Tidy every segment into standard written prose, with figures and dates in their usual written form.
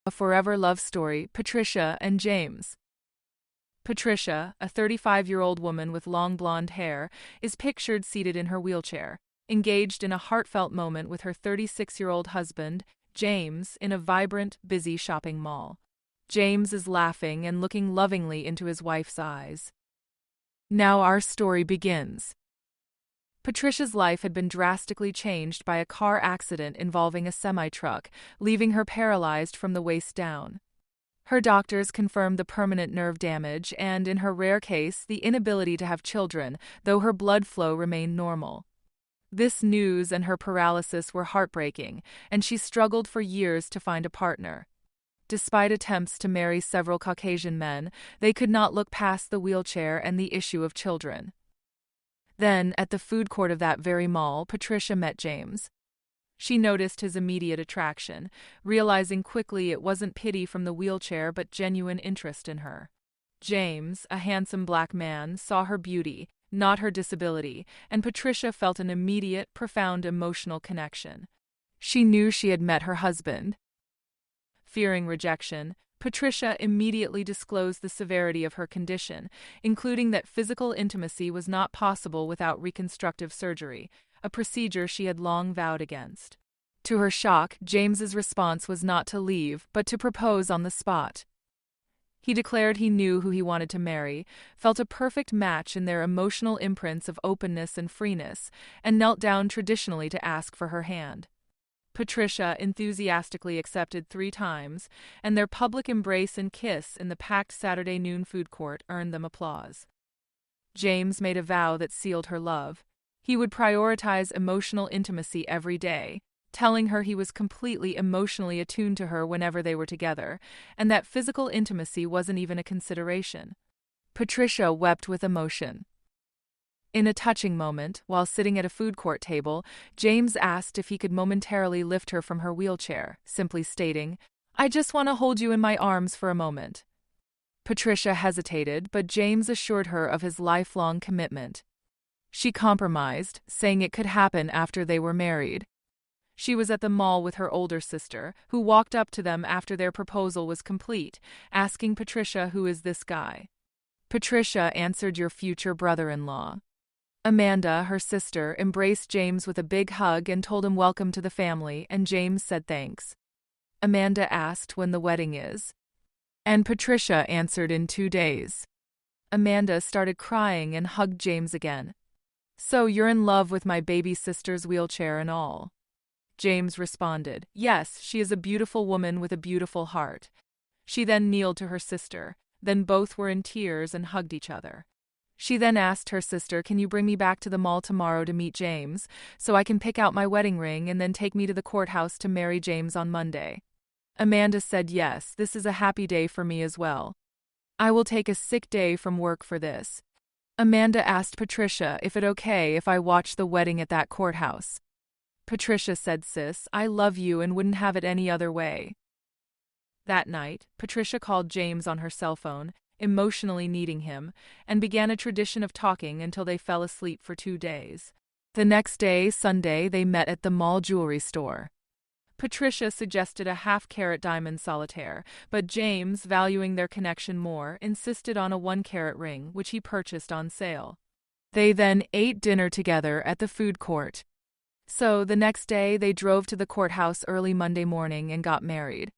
A forever love story, Patricia and James. Patricia, a 35-year-old woman with long blonde hair, is pictured seated in her wheelchair, engaged in a heartfelt moment with her 36-year-old husband, James, in a vibrant, busy shopping mall. James is laughing and looking lovingly into his wife's eyes. Now our story begins. Patricia's life had been drastically changed by a car accident involving a semi-truck, leaving her paralyzed from the waist down. Her doctors confirmed the permanent nerve damage and, in her rare case, the inability to have children, though her blood flow remained normal. This news and her paralysis were heartbreaking, and she struggled for years to find a partner. Despite attempts to marry several Caucasian men, they could not look past the wheelchair and the issue of children. Then, at the food court of that very mall, Patricia met James. She noticed his immediate attraction, realizing quickly it wasn't pity from the wheelchair but genuine interest in her. James, a handsome black man, saw her beauty, not her disability, and Patricia felt an immediate, profound emotional connection. She knew she had met her husband. Fearing rejection, Patricia immediately disclosed the severity of her condition, including that physical intimacy was not possible without reconstructive surgery, a procedure she had long vowed against. To her shock, James's response was not to leave, but to propose on the spot. He declared he knew who he wanted to marry, felt a perfect match in their emotional imprints of openness and freeness, and knelt down traditionally to ask for her hand. Patricia enthusiastically accepted 3 times, and their public embrace and kiss in the packed Saturday noon food court earned them applause. James made a vow that sealed her love. He would prioritize emotional intimacy every day, telling her he was completely emotionally attuned to her whenever they were together, and that physical intimacy wasn't even a consideration. Patricia wept with emotion. In a touching moment, while sitting at a food court table, James asked if he could momentarily lift her from her wheelchair, simply stating, "I just want to hold you in my arms for a moment." Patricia hesitated, but James assured her of his lifelong commitment. She compromised, saying it could happen after they were married. She was at the mall with her older sister, who walked up to them after their proposal was complete, asking Patricia, "Who is this guy?" Patricia answered, "Your future brother-in-law." Amanda, her sister, embraced James with a big hug and told him welcome to the family, and James said thanks. Amanda asked when the wedding is, and Patricia answered in 2 days. Amanda started crying and hugged James again. "So you're in love with my baby sister's wheelchair and all?" James responded, "Yes, she is a beautiful woman with a beautiful heart." She then kneeled to her sister, then both were in tears and hugged each other. She then asked her sister, "Can you bring me back to the mall tomorrow to meet James, so I can pick out my wedding ring and then take me to the courthouse to marry James on Monday?" Amanda said, "Yes, this is a happy day for me as well. I will take a sick day from work for this." Amanda asked Patricia if it's okay if I watch the wedding at that courthouse. Patricia said, "Sis, I love you and wouldn't have it any other way." That night, Patricia called James on her cell phone, emotionally needing him, and began a tradition of talking until they fell asleep for 2 days. The next day, Sunday, they met at the mall jewelry store. Patricia suggested a half-carat diamond solitaire, but James, valuing their connection more, insisted on a 1-carat ring, which he purchased on sale. They then ate dinner together at the food court. So, the next day, they drove to the courthouse early Monday morning and got married.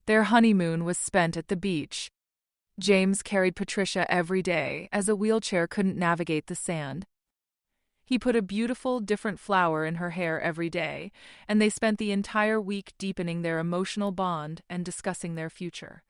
Their honeymoon was spent at the beach. James carried Patricia every day, as a wheelchair couldn't navigate the sand. He put a beautiful, different flower in her hair every day, and they spent the entire week deepening their emotional bond and discussing their future.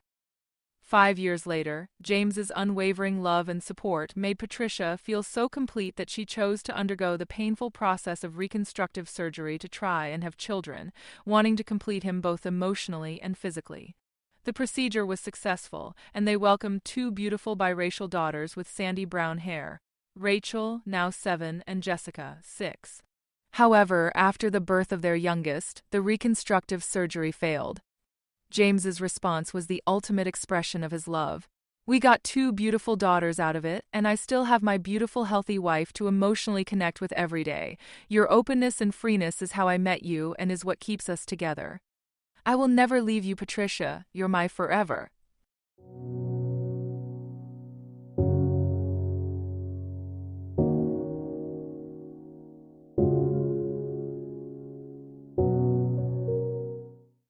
5 years later, James's unwavering love and support made Patricia feel so complete that she chose to undergo the painful process of reconstructive surgery to try and have children, wanting to complete him both emotionally and physically. The procedure was successful, and they welcomed 2 beautiful biracial daughters with sandy brown hair, Rachel, now 7, and Jessica, 6. However, after the birth of their youngest, the reconstructive surgery failed. James's response was the ultimate expression of his love. "We got 2 beautiful daughters out of it, and I still have my beautiful, healthy wife to emotionally connect with every day. Your openness and freeness is how I met you and is what keeps us together. I will never leave you, Patricia. You're my forever.